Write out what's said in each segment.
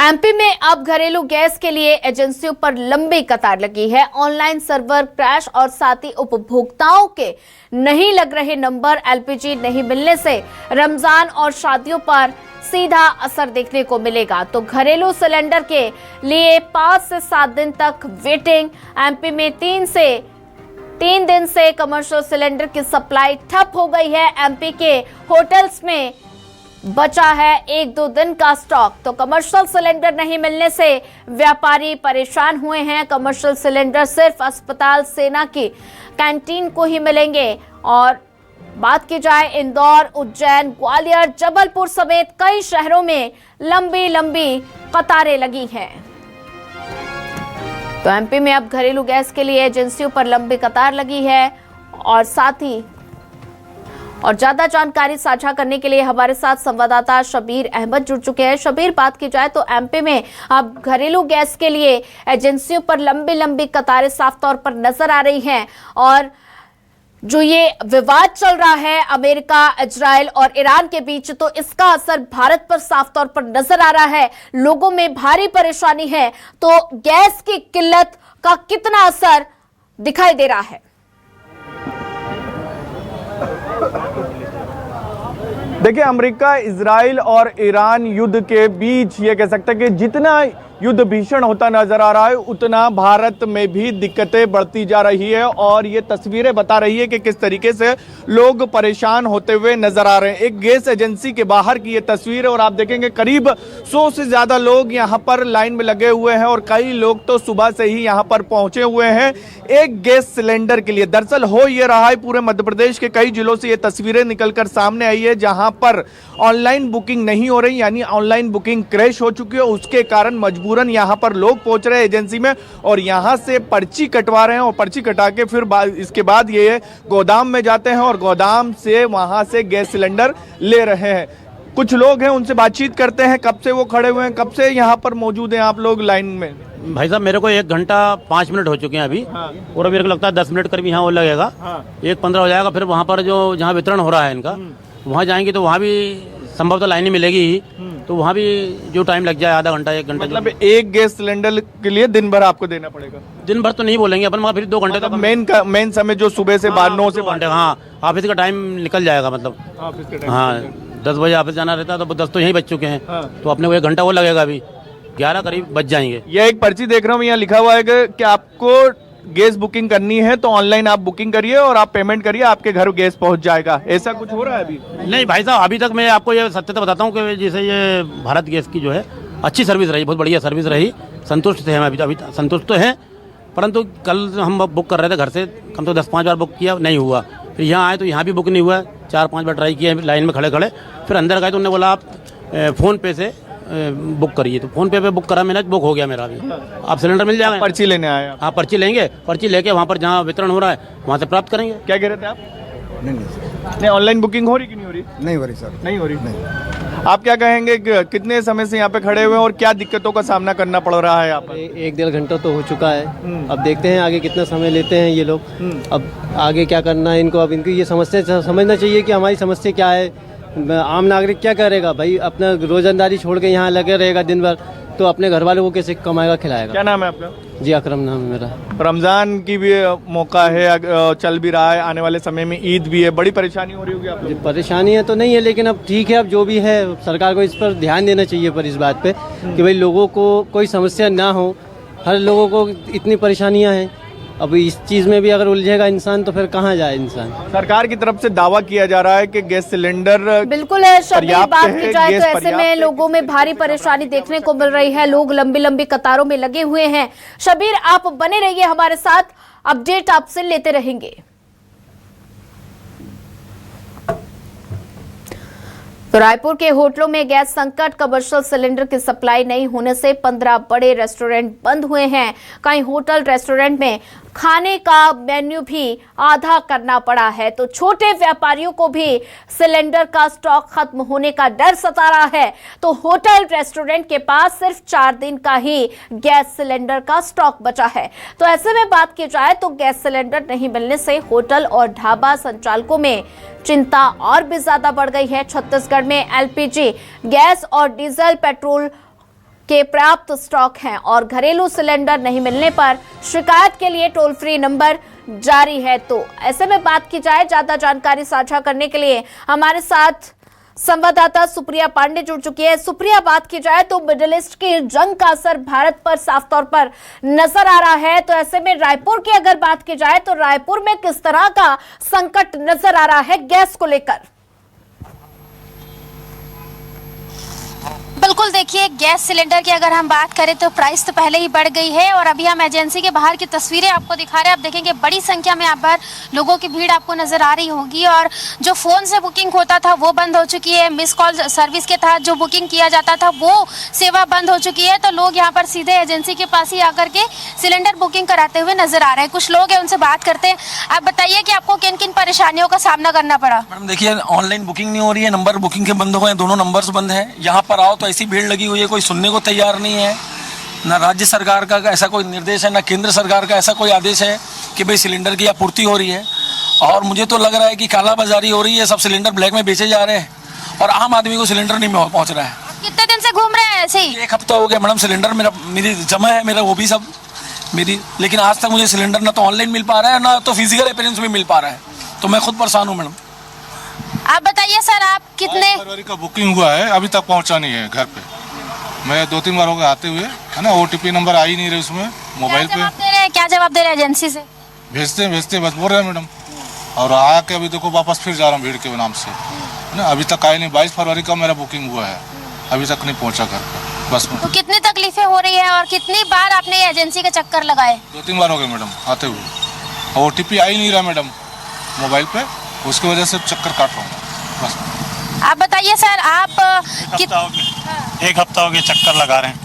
MP में अब घरेलू गैस के लिए एजेंसियों पर लंबी कतार लगी है। ऑनलाइन सर्वर क्रैश और साथ ही उपभोक्ताओं के नहीं लग रहे नंबर, एलपीजी नहीं मिलने से रमजान और शादियों पर सीधा असर देखने को मिलेगा। तो घरेलू सिलेंडर के लिए 5 से 7 दिन तक वेटिंग। एमपी में 3 दिन से कमर्शियल सिलेंडर की सप्लाई ठप हो गई है। एमपी के होटल्स में बचा है 1-2 दिन का स्टॉक। तो कमर्शियल सिलेंडर नहीं मिलने से व्यापारी परेशान हुए हैं। कमर्शियल सिलेंडर सिर्फ अस्पताल, सेना की कैंटीन को ही मिलेंगे। और बात की जाए इंदौर, उज्जैन, ग्वालियर, जबलपुर समेत कई शहरों में लंबी लंबी कतारें लगी हैं। तो एमपी में अब घरेलू गैस के लिए एजेंसियों पर लंबी कतार लगी है। और साथ ही ज्यादा जानकारी साझा करने के लिए हमारे साथ संवाददाता शबीर अहमद जुड़ चुके हैं। शबीर, बात की जाए तो एमपी में अब घरेलू गैस के लिए एजेंसियों पर लंबी लंबी कतारें साफ तौर पर नजर आ रही हैं। और जो ये विवाद चल रहा है अमेरिका, इजराइल और ईरान के बीच, तो इसका असर भारत पर साफ तौर पर नजर आ रहा है। लोगों में भारी परेशानी है। तो गैस की किल्लत का कितना असर दिखाई दे रहा है? देखिए, अमेरिका, इजराइल और ईरान युद्ध के बीच ये कह सकते हैं कि जितना युद्ध भीषण होता नजर आ रहा है, उतना भारत में भी दिक्कतें बढ़ती जा रही है। और ये तस्वीरें बता रही है कि किस तरीके से लोग परेशान होते हुए नजर आ रहे हैं। एक गैस एजेंसी के बाहर की ये तस्वीर है और आप देखेंगे करीब 100 से ज्यादा लोग यहाँ पर लाइन में लगे हुए हैं और कई लोग तो सुबह से ही यहाँ पर पहुंचे हुए हैं एक गैस सिलेंडर के लिए। दरअसल हो ये रहा है, पूरे मध्य प्रदेश के कई जिलों से ये तस्वीरें निकलकर सामने आई है जहां पर ऑनलाइन बुकिंग नहीं हो रही, यानी ऑनलाइन बुकिंग क्रैश हो चुकी है। उसके कारण मजबूरन यहां पर लोग पहुंच रहे हैं एजेंसी में और यहां से पर्ची कटवा रहे हैं और पर्ची कटा के फिर इसके बाद ये गोदाम में जाते हैं और गोदाम से वहां से गैस सिलेंडर ले रहे हैं। कुछ लोग हैं, उनसे बातचीत करते हैं। कब से वो खड़े हुए हैं, कब से यहाँ पर मौजूद हैं आप लोग लाइन में? भाई साहब, मेरे को 1 घंटा 5 मिनट हो चुके हैं अभी। हाँ। और मेरे को लगता है 10 मिनट करीब यहाँ और लगेगा। हाँ। 1:15 हो जाएगा। फिर वहाँ पर जो जहाँ वितरण हो रहा है इनका, वहाँ जाएंगे तो वहाँ भी संभवतः लाइनें मिलेगी ही। तो वहाँ भी जो टाइम लग जाए, आधा घंटा 1 घंटा। मतलब एक गैस सिलेंडर के लिए दिन भर आपको देना पड़ेगा? दिन भर तो नहीं बोलेंगे अपन, वहाँ फिर 2 घंटे तक मेन समय जो सुबह से बाद 9 से घंटे। हाँ, ऑफिस का टाइम निकल जाएगा। मतलब ऑफिस का टाइम, हाँ, 10 बजे ऑफिस जाना रहता है तो 10 तो यहीं बज चुके हैं। हाँ। तो अपने को 1 घंटा और लगेगा। अभी 11 करीब बज जाएंगे। यह एक पर्ची देख रहा हूँ, यहाँ लिखा हुआ है कि आपको गैस बुकिंग करनी है तो ऑनलाइन आप बुकिंग करिए और आप पेमेंट करिए, आपके घर गैस पहुंच जाएगा। ऐसा कुछ हो रहा है अभी? नहीं भाई साहब, अभी तक मैं आपको ये सत्यता बताता हूँ कि जैसे ये भारत गैस की जो है अच्छी सर्विस रही, बहुत बढ़िया सर्विस रही। संतुष्ट थे हम, अभी संतुष्ट तो हैं। परंतु कल हम बुक कर रहे थे घर से, कम तो 10-5 बार बुक किया, नहीं हुआ। फिर यहाँ आए तो यहाँ भी बुक नहीं हुआ। 4-5 बार ट्राई किया लाइन में खड़े खड़े। फिर अंदर गए तो उन्होंने बोला आप फ़ोन पे से बुक करिए। तो फोन पे बुक करा मैंने, बुक हो गया मेरा भी। आप सिलेंडर मिल जाएगा। पर्ची लेने आए? हाँ, पर्ची लेंगे। पर्ची लेके वहाँ पर जहाँ वितरण हो रहा है वहाँ से प्राप्त करेंगे। क्या कह रहे थे आप? नहीं, ऑनलाइन बुकिंग हो रही कि नहीं हो रही? नहीं हो रही सर। नहीं हो रही? नहीं। आप क्या कहेंगे, कितने समय से यहाँ पे खड़े हुए हैं और क्या दिक्कतों का सामना करना पड़ रहा है यहाँ पर? 1-1.5 घंटा तो हो चुका है। अब देखते हैं आगे कितना समय लेते हैं ये लोग। अब आगे क्या करना है इनको, अब इनकी ये समस्या समझना चाहिए कि हमारी समस्या क्या है। आम नागरिक क्या करेगा भाई, अपना रोजंदारी छोड़ के यहाँ लगे रहेगा दिन भर, तो अपने घर वालों को कैसे कमाएगा, खिलाएगा? क्या नाम है आपका? जी, अकरम नाम है मेरा। रमजान की भी मौका है, चल भी रहा है, आने वाले समय में ईद भी है, बड़ी परेशानी हो रही होगी आप लोग? परेशानियाँ तो नहीं है, लेकिन अब ठीक है, अब जो भी है सरकार को इस पर ध्यान देना चाहिए पर इस बात पे कि भाई लोगों को कोई समस्या ना हो। हर लोगों को इतनी परेशानियाँ हैं, अब इस चीज़ में भी अगर उलझेगा इंसान तो फिर कहाँ जाए इंसान। सरकार की तरफ से दावा किया जा रहा है कि गैस सिलेंडर बिल्कुल है। शबीर, बात की जाए तो ऐसे में लोगों में भारी परेशानी देखने को मिल रही है। लोग लंबी लंबी कतारों में लगे हुए हैं। शबीर, आप बने रहिए हमारे साथ, अपडेट आपसे लेते रहेंगे। तो रायपुर के होटलों में गैस संकट, कमर्शियल सिलेंडर की सप्लाई नहीं होने से 15 बड़े रेस्टोरेंट बंद हुए हैं। कई होटल रेस्टोरेंट में खाने का मेन्यू भी आधा करना पड़ा है। तो छोटे व्यापारियों को भी सिलेंडर का स्टॉक खत्म होने का डर सता रहा है। तो होटल रेस्टोरेंट के पास सिर्फ 4 दिन का ही गैस सिलेंडर का स्टॉक बचा है। तो ऐसे में बात की जाए तो गैस सिलेंडर नहीं मिलने से होटल और ढाबा संचालकों में चिंता और भी ज्यादा बढ़ गई है। छत्तीसगढ़ में एलपीजी गैस और डीजल पेट्रोल के पर्याप्त स्टॉक हैं और घरेलू सिलेंडर नहीं मिलने पर शिकायत के लिए टोल फ्री नंबर जारी है। तो ऐसे में बात की जाए, ज्यादा जानकारी साझा करने के लिए हमारे साथ संवाददाता सुप्रिया पांडे जुड़ चुकी है। सुप्रिया, बात की जाए तो मिडिल ईस्ट की जंग का असर भारत पर साफ तौर पर नजर आ रहा है। तो ऐसे में रायपुर की अगर बात की जाए तो रायपुर में किस तरह का संकट नजर आ रहा है गैस को लेकर? बिल्कुल, देखिए गैस सिलेंडर की अगर हम बात करें तो प्राइस तो पहले ही बढ़ गई है और अभी हम एजेंसी के बाहर की तस्वीरें आपको दिखा रहे हैं। आप देखेंगे बड़ी संख्या में यहाँ पर लोगों की भीड़ आपको नजर आ रही होगी और जो फोन से बुकिंग होता था वो बंद हो चुकी है। मिस कॉल सर्विस के तहत जो बुकिंग किया जाता था वो सेवा बंद हो चुकी है। तो लोग यहाँ पर सीधे एजेंसी के पास ही आकर के सिलेंडर बुकिंग कराते हुए नजर आ रहे हैं। कुछ लोग हैं, उनसे बात करते हैं। आप बताइए कि आपको किन किन परेशानियों का सामना करना पड़ा? मैडम देखिए, ऑनलाइन बुकिंग नहीं हो रही है, नंबर बुकिंग के बंद हो गए, दोनों नंबर्स बंद हैं। यहाँ पर आओ तो ऐसी भीड़ लगी हुई है, कोई सुनने को तैयार नहीं है। ना राज्य सरकार का ऐसा कोई निर्देश है, ना केंद्र सरकार का ऐसा कोई आदेश है कि भाई सिलेंडर की आपूर्ति हो रही है। और मुझे तो लग रहा है कि कालाबाजारी हो रही है, सब सिलेंडर ब्लैक में बेचे जा रहे हैं और आम आदमी को सिलेंडर नहीं पहुंच रहा है। कितने दिन से घूम रहे हैं ऐसे ही? 1 हफ्ता हो गया मैडम, सिलेंडर मेरी जमा है, मेरा वो भी सब मेरी, लेकिन आज तक मुझे सिलेंडर ना तो ऑनलाइन मिल पा रहा है ना तो फिजिकल अपीयरेंस में मिल पा रहा है। तो मैं खुद परेशान हूँ मैडम। आप बताइए सर, आप कितने फरवरी का बुकिंग हुआ है, अभी तक पहुंचा नहीं है घर पे। मैं 2-3 बार हो गए आते हुए, है ना, OTP नंबर आ ही नहीं रहे उसमें मोबाइल पे। क्या जवाब दे रहे हैं एजेंसी से? भेजते बस बोल रहे हैं मैडम। और आके अभी देखो वापस फिर जा रहा हूँ भीड़ के नाम से, है ना। अभी तक आए नहीं, 22 फरवरी का मेरा बुकिंग हुआ है, अभी तक नहीं पहुंचा घर पे बस में। तो कितनी तकलीफें हो रही है और कितनी बार आपने एजेंसी के चक्कर लगाए? 2-3 बार हो गए मैडम आते हुए। OTP आ ही नहीं रहा मैडम मोबाइल पे, उसकी वजह से चक्कर काट रहा हूँ बस। आप बताइए सर, आप एक हफ्ता हो गया चक्कर लगा रहे हैं,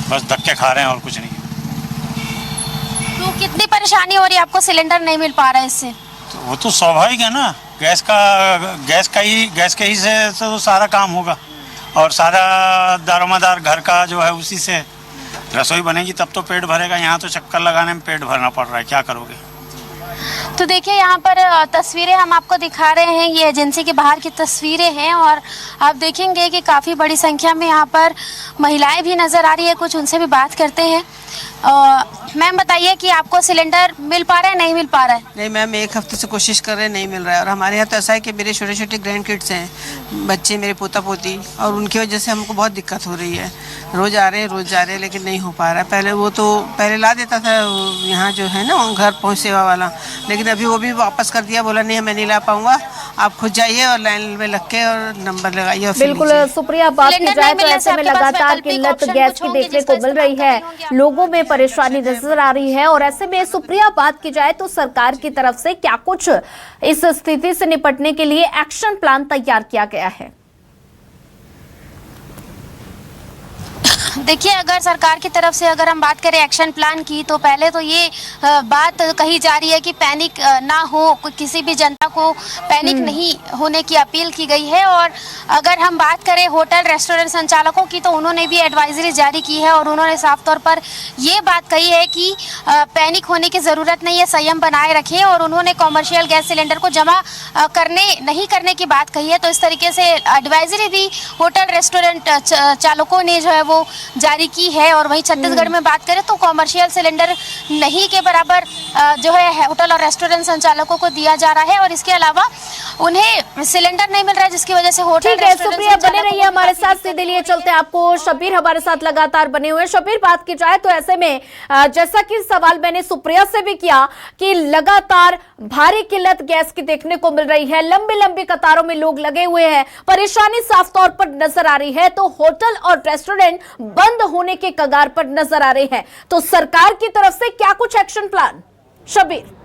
बस धक्के खा रहे हैं और कुछ नहीं। तो कितनी परेशानी हो रही है आपको, सिलेंडर नहीं मिल पा रहा है इससे? तो वो तो स्वाभाविक है ना, गैस के ही से तो सारा काम होगा और सारा दारोमदार घर का जो है उसी से रसोई बनेगी तब तो पेट भरेगा। यहाँ तो चक्कर लगाने में पेट भरना पड़ रहा है, क्या करोगे। तो देखिए यहाँ पर तस्वीरें हम आपको दिखा रहे हैं, ये एजेंसी के बाहर की तस्वीरें हैं और आप देखेंगे कि काफ़ी बड़ी संख्या में यहाँ पर महिलाएं भी नज़र आ रही है। कुछ उनसे भी बात करते हैं। मैम बताइए कि आपको सिलेंडर मिल पा रहा है, नहीं मिल पा रहा है? नहीं मैम, 1 हफ्ते से कोशिश कर रहे हैं, नहीं मिल रहा है। और हमारे यहाँ तो ऐसा है कि मेरे छोटे छोटे ग्रैंड किड्स हैं, बच्चे मेरे पोता पोती, और उनकी वजह से हमको बहुत दिक्कत हो रही है। रोज़ आ रहे हैं लेकिन नहीं हो पा रहा है। पहले ला देता था यहाँ जो है ना घर पहुँच सेवा वाला, लेकिन अभी वो भी वापस कर दिया, बोला नहीं मैं नहीं ला पाऊँगा, आप खुद जाइए और लाइन में लग के और नंबर लगाइए। बिल्कुल सुप्रिया, बात की जाए तो ऐसे में लगातार किल्लत गैस की देखने को मिल रही है, लोगों में परेशानी नजर आ रही है। और ऐसे में सुप्रिया, बात की जाए तो सरकार की तरफ से क्या कुछ इस स्थिति से निपटने के लिए एक्शन प्लान तैयार किया गया है? देखिए, अगर सरकार की तरफ से अगर हम बात करें एक्शन प्लान की, तो पहले तो ये बात कही जा रही है कि पैनिक ना हो, किसी भी जनता को पैनिक नहीं होने की अपील की गई है। और अगर हम बात करें होटल रेस्टोरेंट संचालकों की, तो उन्होंने भी एडवाइजरी जारी की है और उन्होंने साफ तौर पर ये बात कही है कि पैनिक होने की ज़रूरत नहीं है, संयम बनाए रखें। और उन्होंने कॉमर्शियल गैस सिलेंडर को जमा नहीं करने की बात कही है। तो इस तरीके से एडवाइजरी भी होटल रेस्टोरेंट चालकों ने जो है वो जारी की है। और वहीं छत्तीसगढ़ में बात करें तो कॉमर्शियल सिलेंडर नहीं के बराबर जो है होटल और रेस्टोरेंट संचालकों को दिया जा रहा है और इसके अलावा उन्हें सिलेंडर नहीं मिल रहा है, जिसकी वजह से होटल सुप्रिया बने रहिए हमारे साथ, सीधे लिए चलते आपको शबीर हमारे साथ लगातार बने हुए। शबीर, बात की जाए तो ऐसे में जैसा कि सवाल मैंने सुप्रिया से भी किया कि लगातार भारी किल्लत गैस की देखने को मिल रही है, लंबी लंबी कतारों में लोग लगे हुए हैं, परेशानी साफ तौर पर नजर आ रही है। तो होटल और रेस्टोरेंट बंद होने के कगार पर नजर आ रहे हैं, तो सरकार की तरफ से क्या कुछ एक्शन प्लान? शबीर,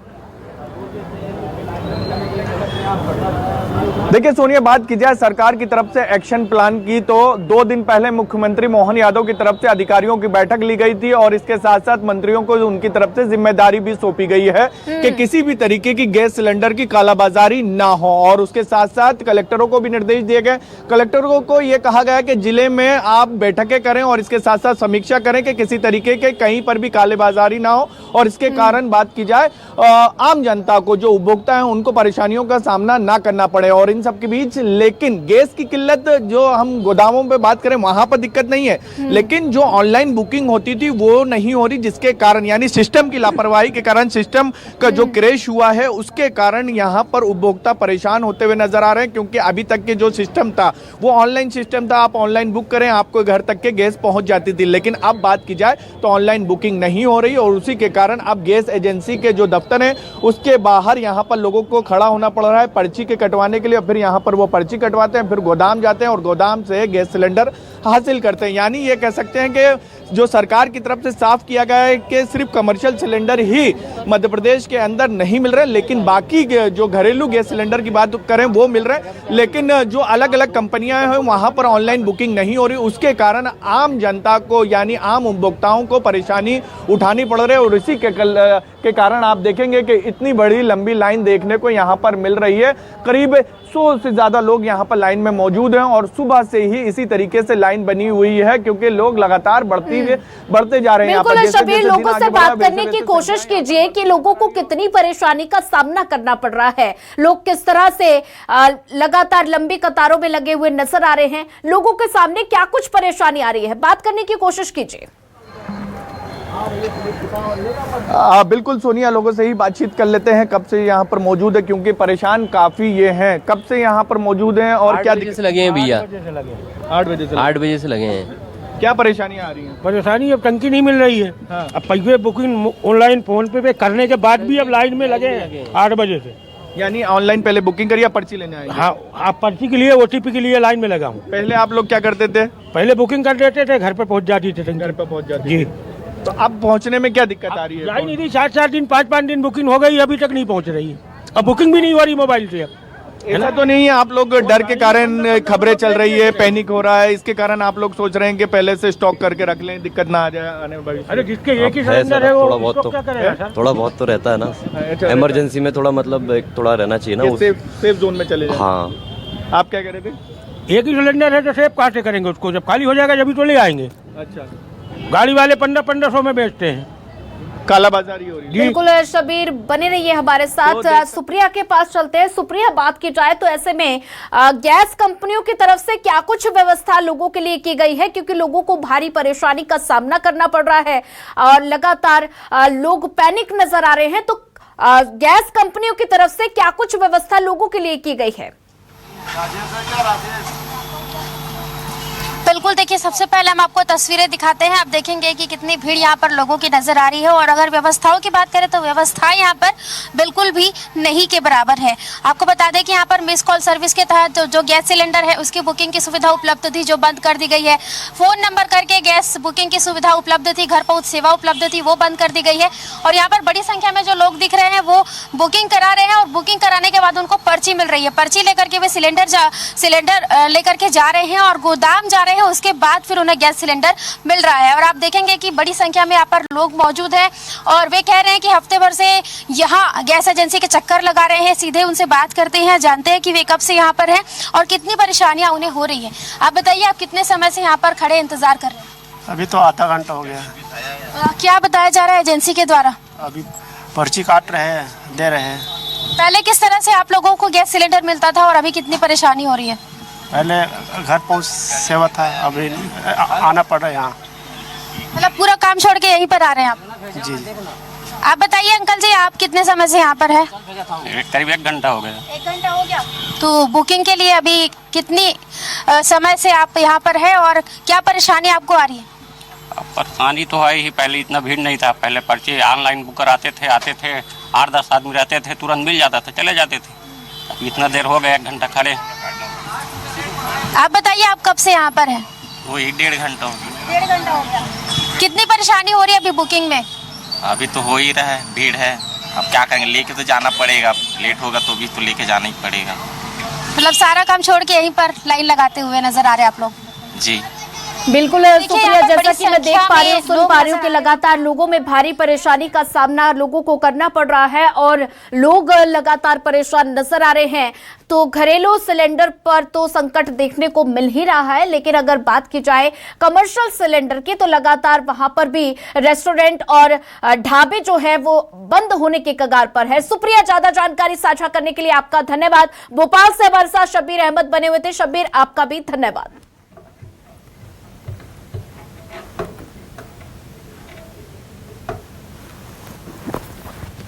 देखिए सोनिया, बात की जाए सरकार की तरफ से एक्शन प्लान की तो 2 दिन पहले मुख्यमंत्री मोहन यादव की तरफ से अधिकारियों की बैठक ली गई थी और इसके साथ साथ मंत्रियों को उनकी तरफ से जिम्मेदारी भी सौंपी गई है कि किसी भी तरीके की गैस सिलेंडर की कालाबाजारी ना हो। और उसके साथ साथ कलेक्टरों को भी निर्देश दिए गए। कलेक्टरों को यह कहा गया कि जिले में आप बैठकें करें और इसके साथ साथ समीक्षा करें कि किसी तरीके के कहीं पर भी कालेबाजारी ना हो और इसके कारण बात की जाए आम जनता को, जो उपभोक्ता है, उनको परेशानियों का सामना ना करना पड़े। और इन सबके बीच। लेकिन गैस की किल्लत जो हम गोदामों पे बात करें वहां पर दिक्कत नहीं है, लेकिन जो ऑनलाइन बुकिंग होती थी वो नहीं हो रही, जिसके कारण यानी सिस्टम की लापरवाही के कारण, सिस्टम का जो क्रैश हुआ है उसके कारण यहाँ पर उपभोक्ता परेशान होते हुए नजर आ रहे हैं। क्योंकि अभी तक के जो सिस्टम था वो ऑनलाइन सिस्टम था, आप ऑनलाइन बुक करें आपको घर तक के गैस पहुंच जाती थी। लेकिन अब बात की जाए तो ऑनलाइन बुकिंग नहीं हो रही और उसी के कारण अब गैस एजेंसी के जो दफ्तर है उसके बाहर यहाँ पर लोगों को खड़ा होना पड़ रहा है पर्ची के कटवाने के लिए। फिर यहाँ पर वो पर्ची कटवाते हैं, फिर गोदाम जाते हैं और गोदाम से गैस सिलेंडर हासिल करते हैं। यानी ये कह सकते हैं कि जो सरकार की तरफ से साफ किया गया है कि सिर्फ कमर्शियल सिलेंडर ही मध्य प्रदेश के अंदर नहीं मिल रहे, लेकिन बाकी जो घरेलू गैस सिलेंडर की बात करें वो मिल रहे हैं। लेकिन जो अलग अलग कंपनियां हैं वहां पर ऑनलाइन बुकिंग नहीं हो रही, उसके कारण आम जनता को यानी आम उपभोक्ताओं को परेशानी उठानी पड़ रही है। और इसी के कारण आप देखेंगे कि इतनी बड़ी लंबी लाइन देखने को यहाँ पर मिल रही है। करीब 100 से ज्यादा लोग यहाँ पर लाइन में मौजूद हैं और सुबह से ही इसी तरीके से लाइन बनी हुई है क्योंकि लोग लगातार बढ़ते जा रहे हैं। बिल्कुल शबीर, लोगों से बात करने की कोशिश कीजिए कि लोगों को कितनी परेशानी का सामना करना पड़ रहा है, लोग किस तरह से लगातार लंबी कतारों में लगे हुए नजर आ रहे हैं, लोगों के सामने क्या कुछ परेशानी आ रही है, बात करने की कोशिश कीजिए। बिल्कुल सोनिया, लोगों से ही बातचीत कर लेते हैं कब से यहाँ पर मौजूद है, क्योंकि परेशान काफी ये हैं। कब से यहाँ पर मौजूद हैं और क्या दिक्कत से लगे हैं भैया? 8 बजे से लगे हैं। क्या परेशानियाँ आ रही हैं? परेशानी अब टंकी नहीं मिल रही है। हाँ। अब पैसे बुकिंग ऑनलाइन फोन पे करने के बाद भी अब लाइन में लगे हैं 8 बजे से। यानी ऑनलाइन पहले बुकिंग करिए, पर्ची लेने आए? हाँ, आप पर्ची के लिए OTP के लिए लाइन में लगा हूँ। पहले आप लोग क्या करते थे? पहले बुकिंग कर देते थे, घर पे पहुँच जाती थी। घर पे पहुँच जाती जी। तो अब पहुँचने में क्या दिक्कत आ रही है? लाइन नहीं, 4-4 दिन 5-5 दिन बुकिंग हो गई, अभी तक नहीं पहुँच रही। अब बुकिंग भी नहीं हो रही मोबाइल से। अब ऐसा तो नहीं है आप लोग डर के कारण खबरें चल रही है, पैनिक हो रहा है, इसके कारण आप लोग सोच रहे हैं कि पहले से स्टॉक करके रख लें, दिक्कत ना आ जाए आने में भविष्य? अरे जिसके एक ही सिलेंडर है वो थोड़ा बहुत तो रहता है ना, इमरजेंसी में थोड़ा मतलब थोड़ा रहना चाहिए ना, सेफ जोन में चले जाए। हाँ। आप क्या कह रहे थे? एक ही सिलेंडर है तो सेफ कहाँ से करेंगे उसको, जब खाली हो जाएगा जब तो ले आएंगे। अच्छा, गाड़ी वाले 1500 में बेचते हैं, कालाबाजारी हो रही है। बिल्कुल शबीर, बने रहिए हमारे साथ। सुप्रिया के पास चलते हैं। सुप्रिया, बात की जाए तो ऐसे में गैस कंपनियों की तरफ से क्या कुछ व्यवस्था लोगों के लिए की गई है, क्योंकि लोगों को भारी परेशानी का सामना करना पड़ रहा है और लगातार लोग पैनिक नजर आ रहे हैं, तो गैस कंपनियों की तरफ से क्या कुछ व्यवस्था लोगों के लिए की गई है? बिल्कुल, देखिए सबसे पहले हम आपको तस्वीरें दिखाते हैं। आप देखेंगे कि कितनी भीड़ यहाँ पर लोगों की नजर आ रही है और अगर व्यवस्थाओं की बात करें तो व्यवस्था यहाँ पर बिल्कुल भी नहीं के बराबर है। आपको बता दें कि यहाँ पर मिस कॉल सर्विस के तहत जो गैस सिलेंडर है उसकी बुकिंग की सुविधा उपलब्ध थी, जो बंद कर दी गई है। फोन नंबर करके गैस बुकिंग की सुविधा उपलब्ध थी, घर पहुँच सेवा उपलब्ध थी, वो बंद कर दी गई है। और यहाँ पर बड़ी संख्या में जो लोग दिख रहे हैं वो बुकिंग करा रहे हैं और बुकिंग कराने के बाद उनको पर्ची मिल रही है। पर्ची लेकर के वे सिलेंडर लेकर के जा रहे हैं और गोदाम जा रहे हैं, उसके बाद फिर उन्हें गैस सिलेंडर मिल रहा है। और आप देखेंगे कि बड़ी संख्या में यहाँ पर लोग मौजूद हैं और वे कह रहे हैं कि हफ्ते भर से यहाँ गैस एजेंसी के चक्कर लगा रहे हैं। सीधे उनसे बात करते हैं, जानते हैं कि वे कब से यहाँ पर हैं और कितनी परेशानियां उन्हें हो रही है। आप बताइए, आप कितने समय से यहाँ पर खड़े इंतजार कर रहे हैं? अभी तो आधा घंटा हो गया। क्या बताया जा रहा है एजेंसी के द्वारा? अभी पर्ची काट रहे हैं, दे रहे हैं। पहले किस तरह से आप लोगों को गैस सिलेंडर मिलता था और अभी कितनी परेशानी हो रही है? पहले घर पहुंच सेवा था, अभी आना पड़ रहा है यहाँ। मतलब पूरा काम छोड़ के यहीं पर आ रहे हैं आप? जी। आप बताइए अंकल जी, आप कितने समय से यहाँ पर है? करीब 1 घंटा हो गया। 1 घंटा हो गया। तो बुकिंग के लिए अभी कितनी समय से आप यहाँ पर है और क्या परेशानी आपको आ रही है? परेशानी तो है ही, पहले इतना भीड़ नहीं था। पहले पर्ची ऑनलाइन बुक कराते थे, आते थे, 8-10 आदमी रहते थे, तुरंत मिल जाता था, चले जाते थे। अब इतना देर हो गया, 1 घंटा खड़े। आप बताइए, आप कब से यहाँ पर हैं? वही 1.5 घंटा हो गया। 1.5 घंटा हो गया। कितनी परेशानी हो रही है अभी बुकिंग में? अभी तो हो ही रहा है, भीड़ है। अब क्या करेंगे, लेके तो जाना पड़ेगा। लेट होगा तो भी तो लेके जाना ही पड़ेगा। मतलब सारा काम छोड़ के यहीं पर लाइन लगाते हुए नजर आ रहे हैं आप लोग? जी। बिल्कुल सुप्रिया, जैसा कि मैं देख पा रही हूँ, सुन पा रही हूँ कि लगातार लोगों में भारी परेशानी का सामना लोगों को करना पड़ रहा है और लोग लगातार परेशान नजर आ रहे हैं। तो घरेलू सिलेंडर पर तो संकट देखने को मिल ही रहा है, लेकिन अगर बात की जाए कमर्शियल सिलेंडर की तो लगातार वहां पर भी रेस्टोरेंट और ढाबे जो है वो बंद होने के कगार पर है। सुप्रिया, ज्यादा जानकारी साझा करने के लिए आपका धन्यवाद। भोपाल से हमारे साथ शब्बीर अहमद बने हुए थे। शब्बीर, आपका भी धन्यवाद।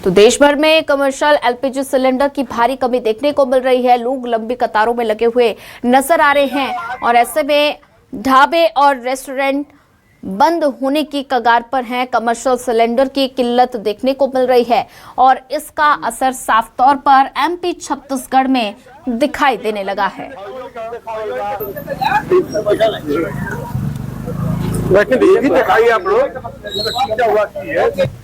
तो देश भर में कमर्शियल एलपीजी सिलेंडर की भारी कमी देखने को मिल रही है। लोग लंबी कतारों में लगे हुए नजर आ रहे हैं और ऐसे में ढाबे और रेस्टोरेंट बंद होने की कगार पर हैं। कमर्शियल सिलेंडर की किल्लत देखने को मिल रही है और इसका असर साफ तौर पर एमपी छत्तीसगढ़ में दिखाई देने लगा है। लेकिन ये भी दिखाइए आप लोग क्या हुआ कि है